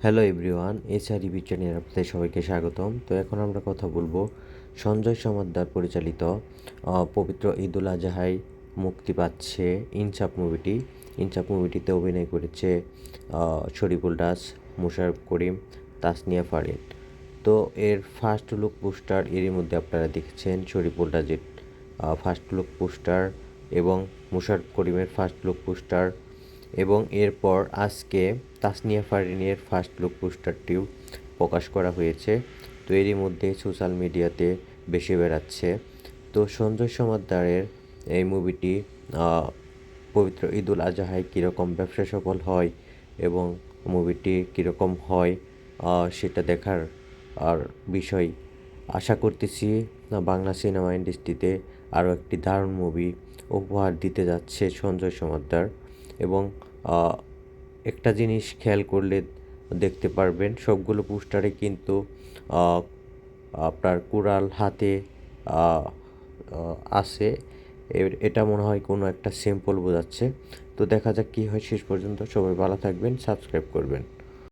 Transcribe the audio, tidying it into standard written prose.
Hello everyone, SR review চ্যানেলে আপনাদের সবাইকে স্বাগতম। তো এখন আমরা কথা বলবো সঞ্জয় সমাদ্দার পরিচালিত পবিত্র ঈদুল আজহায় মুক্তি পাচ্ছে ইনসাফ মুভিটি। ইনসাফ মুভিটিতে অভিনয় করেছে শরীফুল দাস, মোশাররফ করিম, তাসনিয়া ফারিন। তো এর ফার্স্ট লুক পোস্টার এরই মধ্যে আপনারা দেখেছেন শরীফুল দাসের ফার্স্ট লুক পোস্টার এবং মোশাররফ করিমের ফার্স্ট লুক পোস্টার, এবং এরপর আজকে তাসনিয়া ফারিনের ফার্স্ট লুক পোস্টারটিও প্রকাশ করা হয়েছে। তো এরই মধ্যে সোশ্যাল মিডিয়াতে বেশি বেড়াচ্ছে। তো সঞ্জয় সমাদ্দারের এই মুভিটি পবিত্র ঈদুল আজহায় কীরকম ব্যবসা সফল হয় এবং মুভিটি কীরকম হয় সেটা দেখার আর বিষয়। আশা করতেছি বাংলা সিনেমা ইন্ডাস্ট্রিতে আরও একটি দারুণ মুভি উপহার দিতে যাচ্ছে সঞ্জয় সমাদ্দার। এবং একটা জিনিস খেয়াল করলে দেখতে পারবেন, সবগুলো পোস্টারে কিন্তু আপনার কুড়াল হাতে আছে। এটা মনে হয় কোনো একটা সিম্বল বোঝাচ্ছে। তো দেখা যাক কী হয় শেষ পর্যন্ত। সবাই ভালো থাকবেন, সাবস্ক্রাইব করবেন।